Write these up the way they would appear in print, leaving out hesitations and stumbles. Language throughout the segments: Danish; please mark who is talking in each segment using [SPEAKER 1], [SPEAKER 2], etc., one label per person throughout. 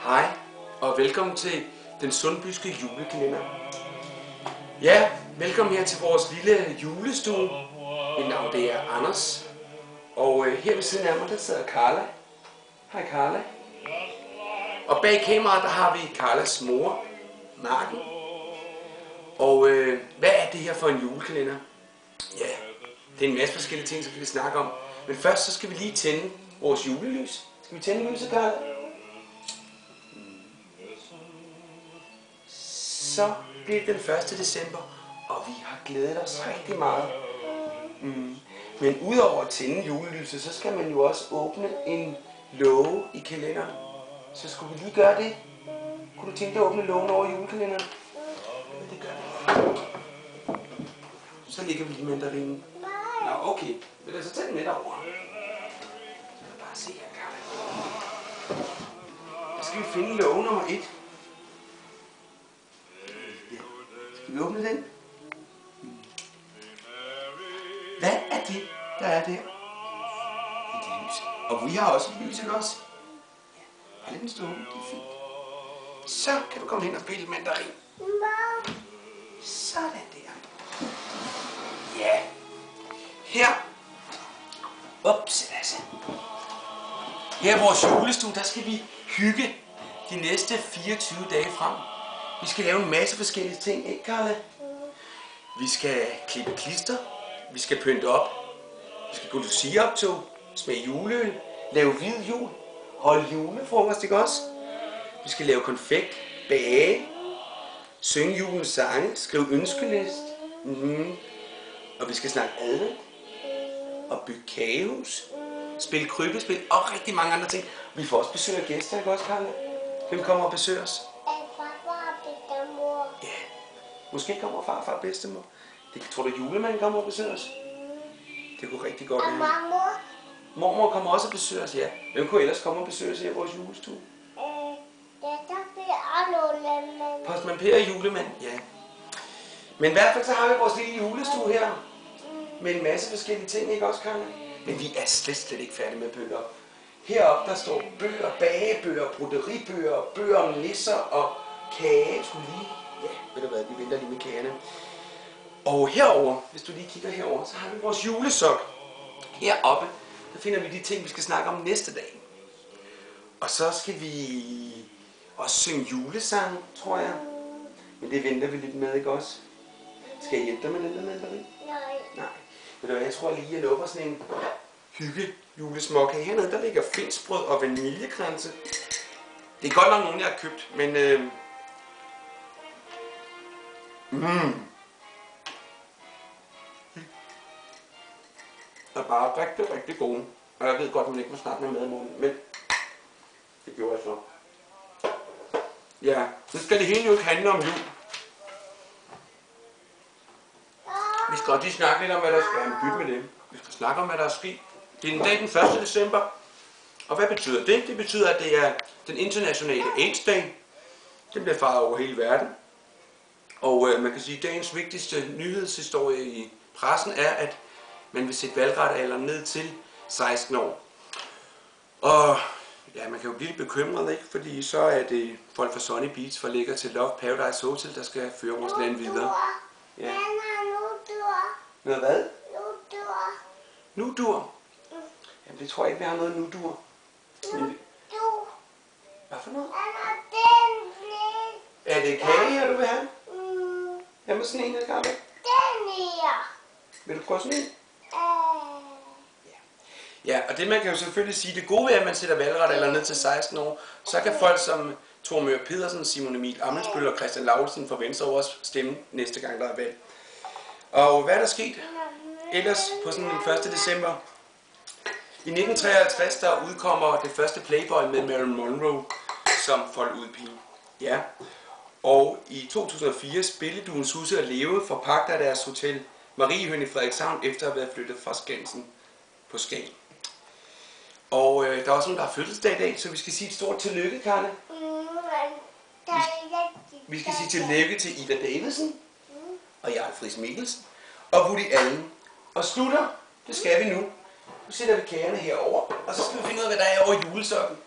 [SPEAKER 1] Hej, og velkommen til den Sundbyske julekalender. Ja, velkommen her til vores lille julestue. Mit navn det er Anders. Og her ved siden af mig, der sidder Carla. Hej Carla. Og bag kameraet, der har vi Carlas mor, Marken. Og hvad er det her for en julekalender? Ja, det er en masse forskellige ting, som vi kan snakke om. Men først så skal vi lige tænde vores julelys. Skal vi tænde lyset, Carla? Så bliver det den 1. december, og vi har glædet os rigtig meget. Men udover at tænde julelyset, så skal man jo også åbne en låge i kalenderen. Så skulle vi lige gøre det? Kunne du tænke dig at åbne lågen over julekalenderen? Ja, det gør vi. Så ligger vi lige mandarinen. Nå, okay. Vil du så tage den med derovre? Så kan bare se her, Carla. Så skal vi finde låge nummer 1. Skal vi åbne den? Hvad er det, der er der? Et lys. Og vi har også et lys, ikke også? Ja, lad den stå åben, det er fint. Så kan du komme hen og pille mandarin. Sådan der. Ja. Her. Ups, altså. Her i vores julestue, der skal vi hygge de næste 24 dage frem. Vi skal lave en masse forskellige ting, ikke Carla? Vi skal klippe klister, vi skal pynte op, vi skal gå til luciaoptog, smage juleøl, lave hvid jul, holde julefrokost, ikke også? Vi skal lave konfekt, bage, synge julens sange, skrive ønskelist, og vi skal snakke advent, og bygge kagehus, spille krybespil og rigtig mange andre ting. Vi får også besøg af gæster, ikke også, Carla? Hvem kommer og besøger os? Ja, måske kommer farfar og bedstemor. Tror du, julemanden kommer og besøger os? Det kunne rigtig godt være. Og mormor? Mormor kommer også og besøger os, ja. Hvem kunne ellers komme og besøge os her i vores julestue? Postmand Per og julemand, ja. Men i hvert fald så har vi vores lille julestue her. Med en masse forskellige ting, ikke også, Carla? Men vi er slet ikke færdige med at pynte op. Heroppe der står bøger, bagebøger, brodderibøger, bøger om nisser og kage. Ja, ved du hvad, vi venter lige med kagerne. Og herover, hvis du lige kigger herover, så har vi vores julesok. Heroppe, der finder vi de ting, vi skal snakke om næste dag. Og så skal vi også synge julesang, tror jeg. Men det venter vi lidt med, ikke også? Skal jeg hjælpe dig med den der mandarin? Nej. Ved du hvad, jeg tror lige, jeg lukker sådan en hygge julesmåkage. Hernede, der ligger finsbrød og vaniljekranse. Det er godt nok nogen, jeg har købt, men er bare rigtig, rigtig gode. Og jeg ved godt, at man ikke må snakke med mad i munden, men det gjorde jeg så. Ja, nu skal det hele jo ikke handle om jul. Vi skal også lige snakke lidt om, hvad der skal bytte med det. Vi skal snakke om, hvad der er sket. Det er den dag den 1. december. Og hvad betyder det? Det betyder, at det er den internationale AIDS-dag. Den bliver fejret over hele verden. Og man kan sige, at dagens vigtigste nyhedshistorie i pressen er, at man vil sætte valgretalderen ned til 16 år. Og ja, man kan jo blive lidt bekymret, ikke? Fordi så er det folk fra Sunny Beach forlægger til Love Paradise Hotel, der skal føre vores land videre. Ja. Noget hvad? Nudur. Jamen det tror jeg ikke, vi har noget nudur. Hvad for noget? Er det kage her, du vil have? Jamen sådan en, jeg skal have. Den her. Vil du prøve sådan en? Ja, og det man kan jo selvfølgelig sige, det gode ved, at man sætter valgretalderen ned til 16 år, så kan folk som Thor Möger Pedersen, Simon Emil Ammitzbøll og Christian Lauritzen fra Venstre også stemme næste gang, der er valg. Og hvad er der sket ellers på sådan den 1. december? I 1953 der udkommer det første Playboy med Marilyn Monroe som foldudpige. Ja. Og i 2004 Spilleduens Huse og Leve forpagter deres hotel Mariehøn i Frederikshavn efter at have været flyttet fra Skansen på Skagen. Og der er også nogen, der har fødselsdag i dag, så vi skal sige et stort tillykke, Carla. Vi skal sige tillykke til Ida Davidsen og Jarl Friis Mikkelsen og Woody Allen. Og slutter, det skal vi nu. Nu sætter vi kagerne herover, og så skal vi finde ud af, hvad der er over julesokken.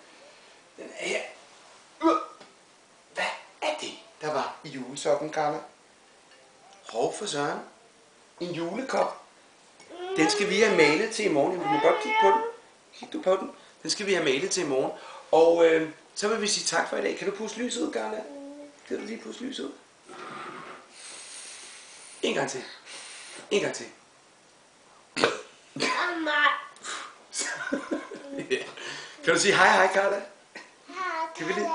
[SPEAKER 1] Den er her. Hvad er det, der var i julesokken, Carla? Hov for søren. En julekop. Den skal vi have malet til i morgen. Du må godt kigge på den. Kig du på den. Den skal vi have malet til i morgen. Og så vil vi sige tak for i dag. Kan du puste lyset ud, Carla? Kan du lige puste lyset ud? En gang til. En gang til. Kan du sige hej hej, Carla? Kan vi lige?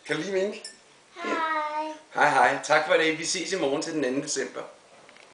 [SPEAKER 1] Kan du lige vinke?
[SPEAKER 2] Hej.
[SPEAKER 1] Hej hej. Tak for i dag. Vi ses i morgen til den 2. december.